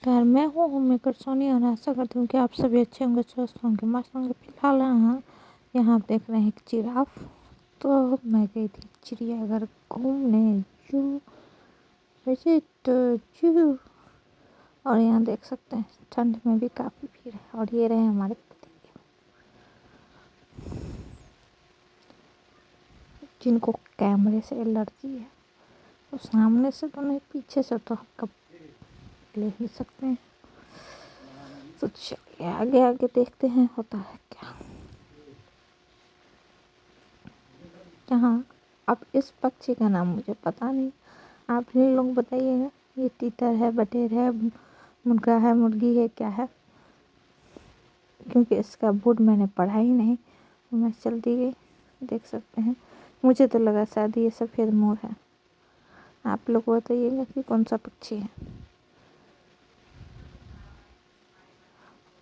नमस्कार, मैं हूँ होममेकर सोनी और आशा करती हूँ कि आप सभी अच्छे होंगे, स्वस्थ होंगे, मस्त होंगे। फिलहाल यहाँ आप देख रहे हैं एक जिराफ। तो मैं गई थी चिड़ियाघर घूमने, जू विजिट जू। और यहाँ देख सकते हैं ठंड में भी काफ़ी भीड़ है। और ये रहे हमारे पति जिनको कैमरे से एलर्जी है। तो सामने से तो नहीं, पीछे से तो आप कब ले ही सकते हैं। तो चलिए आगे आगे देखते हैं होता है क्या। यहाँ अब इस पक्षी का नाम मुझे पता नहीं, आप ही लोग बताइएगा। ये तीतर है, बटेर है, मुर्गा है, मुर्गी है, क्या है? क्योंकि इसका बोर्ड मैंने पढ़ा ही नहीं, मैं चलती गई। देख सकते हैं, मुझे तो लगा शायद ये सफ़ेद मोर है। आप लोग बताइएगा कि कौन सा पक्षी है।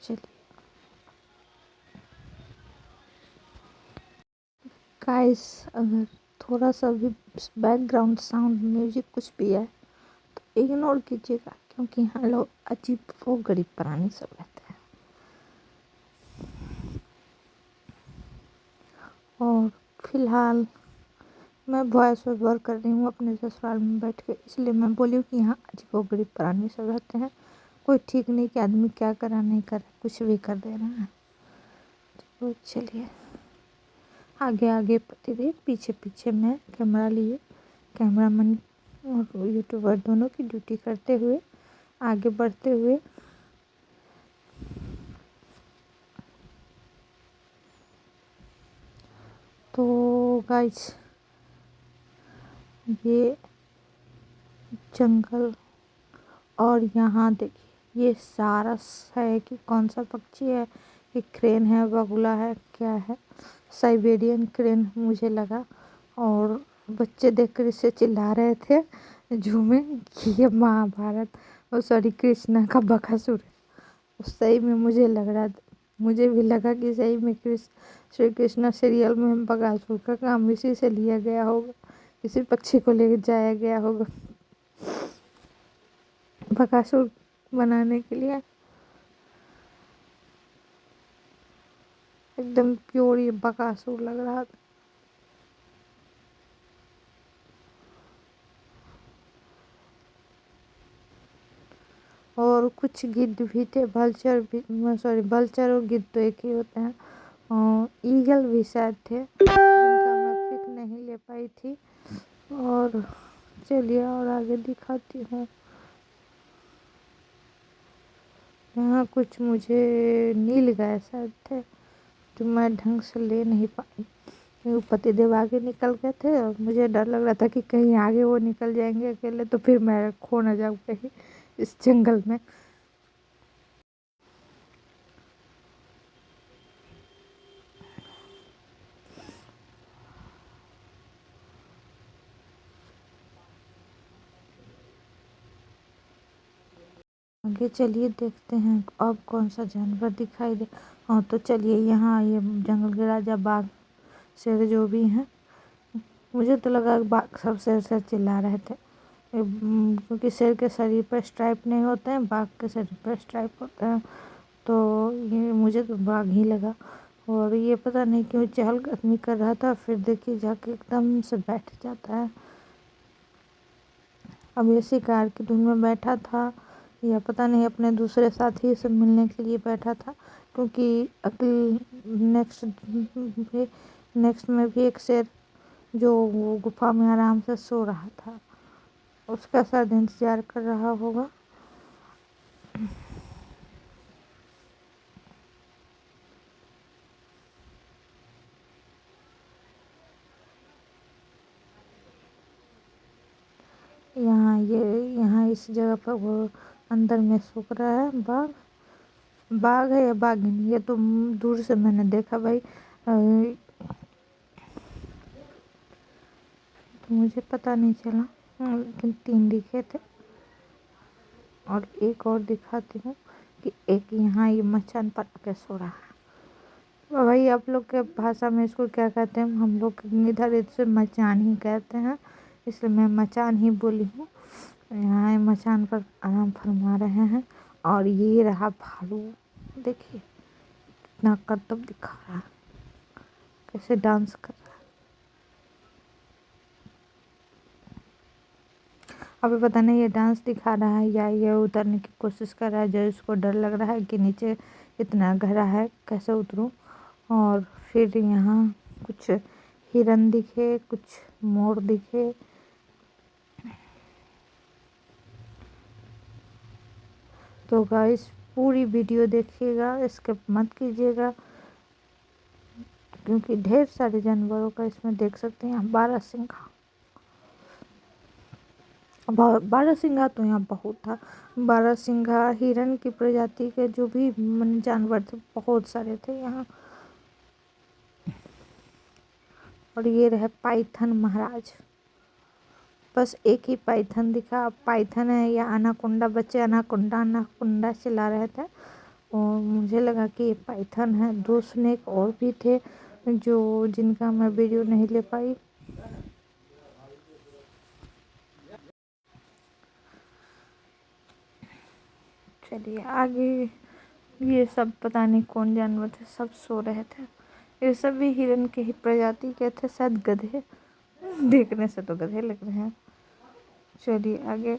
चलिए गाइस, अगर थोड़ा सा भी बैकग्राउंड साउंड, म्यूजिक कुछ भी है तो इग्नोर कीजिएगा, क्योंकि यहाँ लोग अजीब वो गरीब प्राणी सब रहते हैं। और फिलहाल मैं वॉइस ओवर कर रही हूँ अपने ससुराल में बैठ के, इसलिए मैं बोली हूँ कि यहाँ अजीब गरीब प्राणी सब रहते हैं। कोई ठीक नहीं कि आदमी क्या करा नहीं कर, कुछ भी कर दे रहे हैं। तो चलिए आगे आगे पति पीछे पीछे मैं कैमरा लिए, कैमरामैन और यूट्यूबर दोनों की ड्यूटी करते हुए आगे बढ़ते हुए। तो गाइस, ये जंगल और यहाँ देखिए ये सारस है कि कौन सा पक्षी है, ये क्रेन है, बगुला है, क्या है? साइबेरियन क्रेन मुझे लगा। और बच्चे देखकर इसे चिल्ला रहे थे जू में कि ये महाभारत और सॉरी कृष्णा का बकासुर है। सही में मुझे भी लगा कि सही में श्री कृष्णा सीरियल में बकासुर का काम इसी से लिया गया होगा, इसी पक्षी को ले जाया गया होगा बकासुर बनाने के लिए। एकदम प्योर ये बकासुर लग रहा था। और कुछ गिद्ध भी थे, भल्चर भी, सॉरी भल्चर और गिद्ध तो एक ही होते हैं। और ईगल भी शायद थे जिनका मैं पिक नहीं ले पाई थी। और चलिए और आगे दिखाती हूँ। यहाँ कुछ मुझे नील गाय शायद थे जो मैं ढंग से ले नहीं पाई, क्योंकि पतिदेव आगे निकल गए थे और मुझे डर लग रहा था कि कहीं आगे वो निकल जाएंगे अकेले, तो फिर मैं खो न जाऊँ कहीं इस जंगल में। आगे चलिए देखते हैं अब कौन सा जानवर दिखाई दे। हाँ तो चलिए, यहाँ ये जंगल के राजा बाघ, शेर जो भी हैं, मुझे तो लगा बाघ सब शेर चिल्ला रहे थे। क्योंकि शेर के शरीर पर स्ट्राइप नहीं होते हैं, बाघ के शरीर पर स्ट्राइप होते हैं। तो ये मुझे तो बाघ ही लगा। और ये पता नहीं क्यों चहलकदमी कर रहा था, फिर देखिए जाके एकदम से बैठ जाता है। अब ये शिकार की धुन में बैठा था या पता नहीं अपने दूसरे साथी से मिलने के लिए बैठा था, क्योंकि अगली नेक्स्ट में भी एक शेर जो वो गुफा में आराम से सो रहा था, उसका शायद इंतजार कर रहा होगा। यहाँ इस जगह पर वो अंदर में सूख रहा है बाघ। बाघ है या बाघिन, ये तो दूर से मैंने देखा भाई। तो मुझे पता नहीं चला, लेकिन 3 दिखे थे। और एक और दिखाती हूँ कि एक यहाँ ये मचान पर आके सो रहा है। भाई आप लोग के भाषा में इसको क्या कहते हैं? हम लोग इधर इसे मचान ही कहते हैं, इसलिए मैं मचान ही बोली हूँ। यहाँ मचान पर आराम फरमा रहे हैं और ये रहा भालू, देखिए कितना करतब दिखा रहा है, कैसे डांस कर रहा है। अभी पता नहीं ये डांस दिखा रहा है या ये उतरने की कोशिश कर रहा है, जो इसको डर लग रहा है कि नीचे इतना गहरा है, कैसे उतरूं। और फिर यहाँ कुछ हिरन दिखे, कुछ मोर दिखे। तो गाइस पूरी वीडियो देखिएगा, स्किप मत कीजिएगा, क्योंकि ढेर सारे जानवरों का इसमें देख सकते हैं। बारहसिंघा, बारहसिंघा तो यहाँ बहुत था। बारहसिंघा, हिरन की प्रजाति के जो भी जानवर थे बहुत सारे थे यहाँ। और ये रहे पाइथन महाराज, बस एक ही पाइथन दिखा। पाइथन है या अनाकोंडा, बच्चे अनाकोंडा अनाकोंडा चिल्ला रहे थे और मुझे लगा कि ये पाइथन है। 2 स्नेक और भी थे जो जिनका मैं वीडियो नहीं ले पाई। चलिए आगे, ये सब पता नहीं कौन जानवर थे, सब सो रहे थे। ये सब भी हिरन के ही प्रजाति के थे, शायद गधे, देखने से तो गधे लग रहे हैं। चलिए आगे।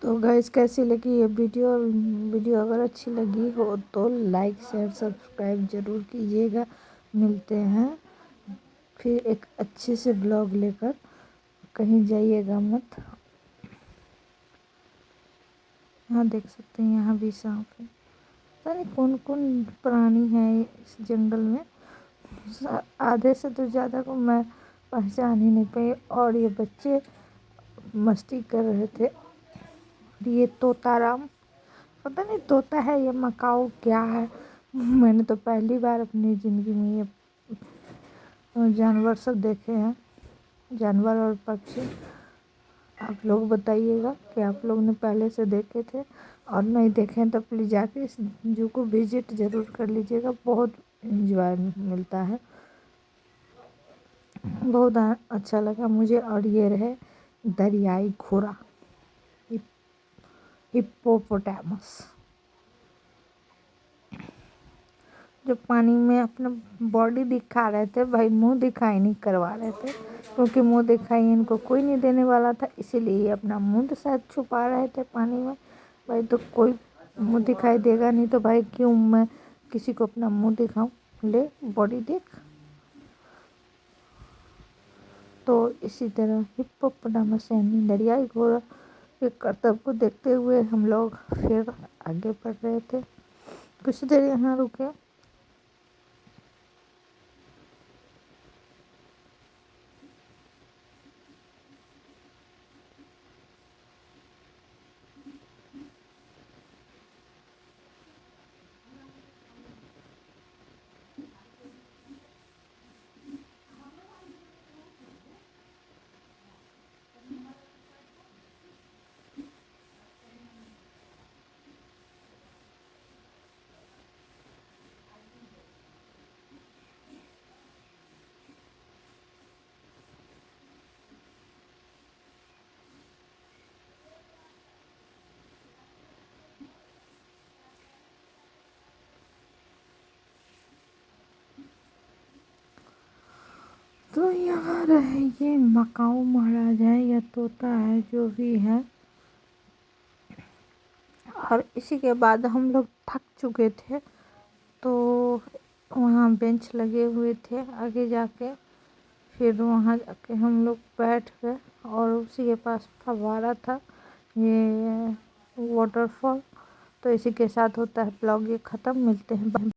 तो गाइस कैसी लगी ये वीडियो अगर अच्छी लगी हो तो लाइक शेयर सब्सक्राइब ज़रूर कीजिएगा। मिलते हैं फिर एक अच्छे से ब्लॉग लेकर, कहीं जाइएगा मत। यहाँ देख सकते हैं, यहाँ भी सांप है। पता नहीं कौन कौन प्राणी है इस जंगल में, आधे से तो ज़्यादा को मैं पहचान ही नहीं पाई। और ये बच्चे मस्ती कर रहे थे। ये तोताराम, पता नहीं तोता है या मकाऊ क्या है, मैंने तो पहली बार अपनी ज़िंदगी में ये जानवर सब देखे हैं, जानवर और पक्षी। आप लोग बताइएगा कि आप लोग ने पहले से देखे थे, और नहीं देखे हैं तो प्लीज़ जाके इस जू को विजिट ज़रूर कर लीजिएगा, बहुत एंजॉय मिलता है, बहुत अच्छा लगा मुझे। और ये रहे दरियाई घोड़ा, हिप्पोपोटामस, जो पानी में अपना बॉडी दिखा रहे थे भाई, मुंह दिखाई नहीं करवा रहे थे, क्योंकि मुंह दिखाई इनको कोई नहीं देने वाला था, इसीलिए अपना मुंह शायद छुपा रहे थे पानी में। भाई तो कोई मुंह दिखाई देगा नहीं तो भाई क्यों मैं किसी को अपना मुंह दिखाऊं, ले बॉडी देख। तो इसी तरह हिप्पोपोटामस यानी दरियाई घोड़ा के करतब को देखते हुए हम लोग फिर आगे बढ़ रहे थे। कुछ देर यहाँ रुके। तो यहाँ रहे, ये मकाऊ महाराज है या तोता है जो भी है। और इसी के बाद हम लोग थक चुके थे, तो वहाँ बेंच लगे हुए थे आगे जाके, फिर वहाँ जाके हम लोग बैठ गए। और उसी के पास फव्वारा था, ये वाटरफॉल। तो इसी के साथ होता है ब्लॉग ये ख़त्म, मिलते हैं।